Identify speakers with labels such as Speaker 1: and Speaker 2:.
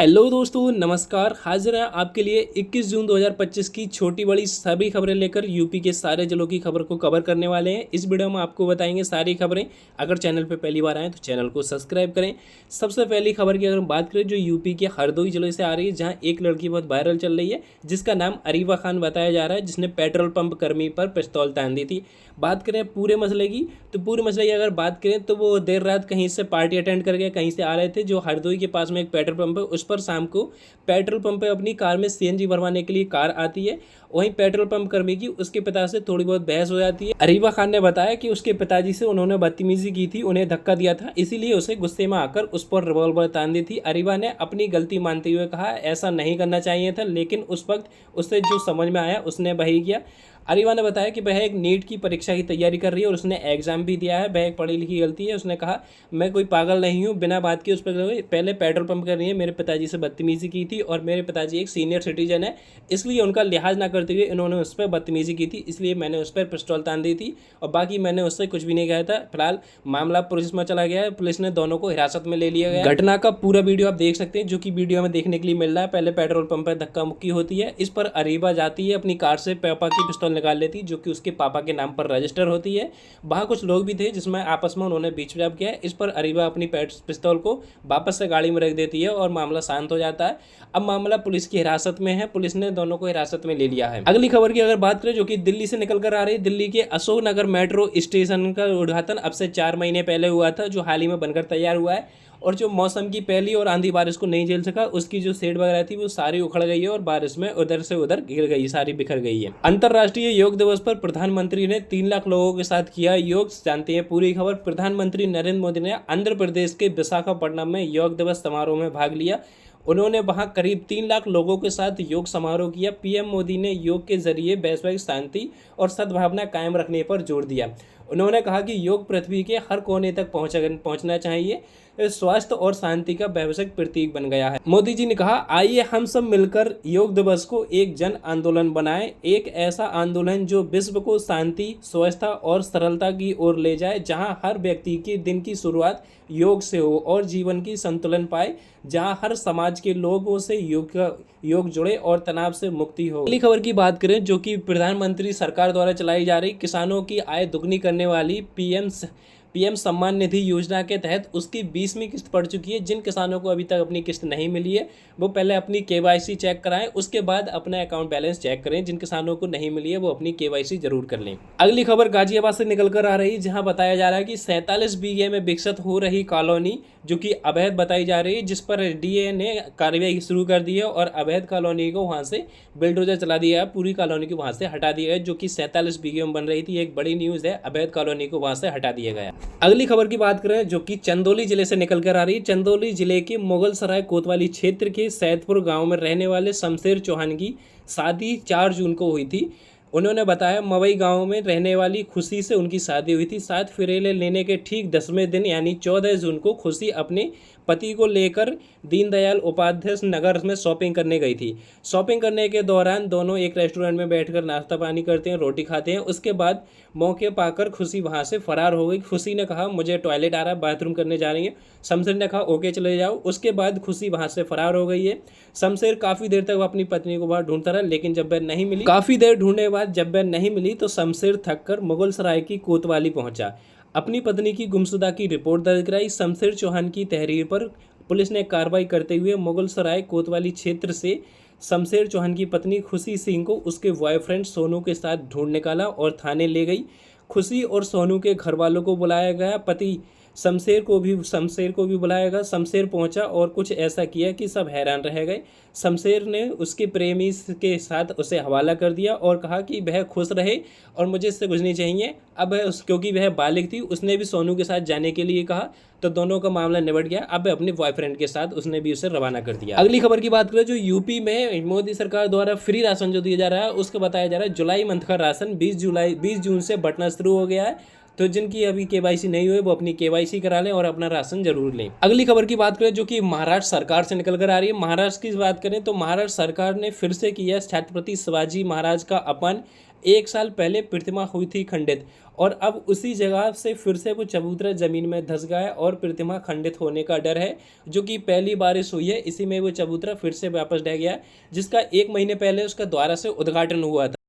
Speaker 1: Hello दोस्तों, नमस्कार। हाजिर हैं आपके लिए 21 जून 2025 की छोटी बड़ी सभी खबरें लेकर यूपी के सारे जिलों की खबर को कवर करने वाले हैं। इस वीडियो में आपको बताएंगे सारी खबरें। अगर चैनल पर पहली बार आएँ तो चैनल को सब्सक्राइब करें। सबसे पहली खबर की अगर हम बात करें जो यूपी के हरदोई जिले से आ रही है, जहाँ एक लड़की बहुत वायरल चल रही है जिसका नाम अरीबा खान बताया जा रहा है, जिसने पेट्रोल पंप कर्मी पर पिस्तौल तान दी थी। बात करें पूरे मसले की, तो पूरे मसले की अगर बात करें तो वो देर रात कहीं से पार्टी अटेंड करके कहीं से आ रहे थे, जो हरदोई के पास में एक पेट्रोल पंप है। उस पर शाम को पेट्रोल पंप पे अपनी कार में सीएनजी भरवाने के लिए कार आती है। वहीं पेट्रोल पंप कर्मी की उसके पिता से थोड़ी बहुत बहस हो जाती है। अरीबा खान ने बताया कि उसके पिताजी से उन्होंने बदतमीजी की थी, उन्हें धक्का दिया था, इसीलिए उसे गुस्से में आकर उस पर रिवॉल्वर तान दी थी। अरीबा ने अपनी गलती मानते हुए कहा ऐसा नहीं करना चाहिए था, लेकिन उस वक्त उसे जो समझ में आया उसने वही किया। अरीबा ने बताया कि वह एक नीट की परीक्षा की तैयारी कर रही है और उसने एग्जाम भी दिया है। वह एक पढ़ी लिखी गलती है। उसने कहा मैं कोई पागल नहीं हूँ, बिना बात के उस पर पहले पेट्रोल पंप कर रही है, मेरे पिताजी से बदतमीजी की थी और मेरे पिताजी एक सीनियर सिटीजन है, इसलिए उनका लिहाज ना करते हुए इन्होंने उस पर बदतमीजी की थी, इसलिए मैंने उस पर पिस्तौल तान दी थी और बाकी मैंने उससे कुछ भी नहीं कहा था। फिलहाल मामला पुलिस में चला गया है, पुलिस ने दोनों को हिरासत में ले लिया गया। घटना का पूरा वीडियो आप देख सकते हैं, जो कि वीडियो में देखने के लिए मिल रहा है। पहले पेट्रोल पंप पर धक्का मुक्की होती है, इस पर अरीबा जाती है, अपनी कार से पापा की पिस्तौल निकाल लेती, जो कि उसके पापा के नाम पर रजिस्टर होती है। वहाँ कुछ लोग भी थे जिसमें आपस में उन्होंने बीच बचाव किया। इस पर अरीबा अपनी पिस्तौल को वापस से गाड़ी में रख देती है और मामला शांत हो जाता है। अब मामला पुलिस की हिरासत में है, पुलिस ने दोनों को हिरासत में ले लिया है। अगली खबर की अगर बात करें जो कि दिल्ली से निकल कर आ रही है, दिल्ली के अशोक नगर मेट्रो स्टेशन का उद्घाटन अब से 4 महीने पहले हुआ था, जो हाल ही में बनकर तैयार हुआ है। और जो मौसम की पहली और आंधी बारिश को नहीं झेल सका, उसकी जो शेड वगैरह थी वो सारी उखड़ गई है और बारिश में उधर से उधर गिर गई, सारी बिखर गई है। अंतर्राष्ट्रीय योग दिवस पर प्रधानमंत्री ने 3 लाख लोगों के साथ किया योग। जानते हैं पूरी खबर। प्रधानमंत्री नरेंद्र मोदी ने आंध्र प्रदेश के विशाखापट्टनम में योग दिवस समारोह में भाग लिया। उन्होंने वहां करीब 3 लाख लोगों के साथ योग समारोह किया। पीएम मोदी ने योग के जरिए वैश्विक शांति और सद्भावना कायम रखने पर जोर दिया। उन्होंने कहा कि योग पृथ्वी के हर कोने तक पहुंचना चाहिए, स्वास्थ्य और शांति का वैश्विक प्रतीक बन गया है। मोदी जी ने कहा आइए हम सब मिलकर योग दिवस को एक जन आंदोलन बनाएं, एक ऐसा आंदोलन जो विश्व को शांति, स्वच्छता और सरलता की ओर ले जाए, जहां हर व्यक्ति के दिन की शुरुआत योग से हो और जीवन की संतुलन पाए, जहां हर समाज के लोगों से योग जुड़े और तनाव से मुक्ति हो। अगली खबर की बात करें जो कि प्रधानमंत्री सरकार द्वारा चलाई जा रही किसानों की आय दुगनी करने वाली पीएम सम्मान निधि योजना के तहत उसकी 20वीं किस्त पड़ चुकी है। जिन किसानों को अभी तक अपनी किस्त नहीं मिली है वो पहले अपनी केवाईसी चेक कराएं, उसके बाद अपना अकाउंट बैलेंस चेक करें। जिन किसानों को नहीं मिली है वो अपनी केवाईसी जरूर कर लें। अगली खबर गाजियाबाद से निकल कर आ रही है, जहां बताया जा रहा है कि 47 बीघे में विकसित हो रही कॉलोनी जो कि अवैध बताई जा रही है, जिस पर डीए ने कार्रवाई शुरू कर दी है और अवैध कॉलोनी को वहां से बिल्डोजर चला दिया है, पूरी कॉलोनी को वहां से हटा दिया है, जो कि 47 बीघे में बन रही थी। एक बड़ी न्यूज है, अवैध कॉलोनी को वहां से हटा दिया गया। अगली खबर की बात करें जो कि चंदौली जिले से निकल कर आ रही है। चंदौली जिले के मुगलसराय कोतवाली क्षेत्र के सैदपुर गांव में रहने वाले शमशेर चौहान की शादी 4 जून को हुई थी। उन्होंने बताया मवई गांव में रहने वाली खुशी से उनकी शादी हुई थी। 7 फेरे लेने के ठीक 10वें दिन यानी 14 जून को खुशी अपने पति को लेकर दीनदयाल उपाध्याय नगर में शॉपिंग करने गई थी। शॉपिंग करने के दौरान दोनों एक रेस्टोरेंट में बैठकर नाश्ता पानी करते हैं, रोटी खाते हैं। उसके बाद मौके पाकर खुशी वहां से फरार हो गई। खुशी ने कहा मुझे टॉयलेट आ रहा है, बाथरूम करने जा रही है। शमशेर ने कहा ओके चले जाओ। उसके बाद खुशी वहां से फरार हो गई है। शमशेर काफी देर तक अपनी पत्नी को बाहर ढूंढता रहा, लेकिन जब वह नहीं मिली, काफी देर ढूंढने के बाद जब वह नहीं मिली तो शमशेर थककर मुगलसराय की कोतवाली पहुंचा। अपनी पत्नी की गुमशुदा की रिपोर्ट दर्ज कराई। शमशेर चौहान की तहरीर पर पुलिस ने कार्रवाई करते हुए मुगलसराय कोतवाली क्षेत्र से शमशेर चौहान की पत्नी खुशी सिंह को उसके बॉयफ्रेंड सोनू के साथ ढूंढ निकाला और थाने ले गई। खुशी और सोनू के घर वालों को बुलाया गया, पति शमशेर को भी बुलाया गया। शमशेर पहुंचा और कुछ ऐसा किया कि सब हैरान रह गए। शमशेर ने उसके प्रेमी के साथ उसे हवाला कर दिया और कहा कि वह खुश रहे और मुझे इससे कुछ नहीं चाहिए। अब क्योंकि वह बालिग थी, उसने भी सोनू के साथ जाने के लिए कहा, तो दोनों का मामला निबट गया। अब अपने बॉयफ्रेंड के साथ उसने भी उसे रवाना कर दिया। अगली खबर की बात करें जो यूपी में मोदी सरकार द्वारा फ्री राशन जो दिया जा रहा है, उसको बताया जा रहा है जुलाई मंथ का राशन 20 जून से बंटना शुरू हो गया है। तो जिनकी अभी केवाईसी नहीं हुई वो अपनी केवाईसी करा लें और अपना राशन जरूर लें। अगली खबर की बात करें जो कि महाराष्ट्र सरकार से निकल कर आ रही है। महाराष्ट्र की बात करें तो महाराष्ट्र सरकार ने फिर से किया छत्रपति शिवाजी महाराज का अपमान। 1 साल पहले प्रतिमा हुई थी खंडित और अब उसी जगह से फिर से वो चबूतरा ज़मीन में धंस गया है और प्रतिमा खंडित होने का डर है। जो कि पहली बारिश हुई है इसी में वो चबूतरा फिर से वापस ढह गया है, जिसका 1 महीने पहले उसका दोबारा से उद्घाटन हुआ था।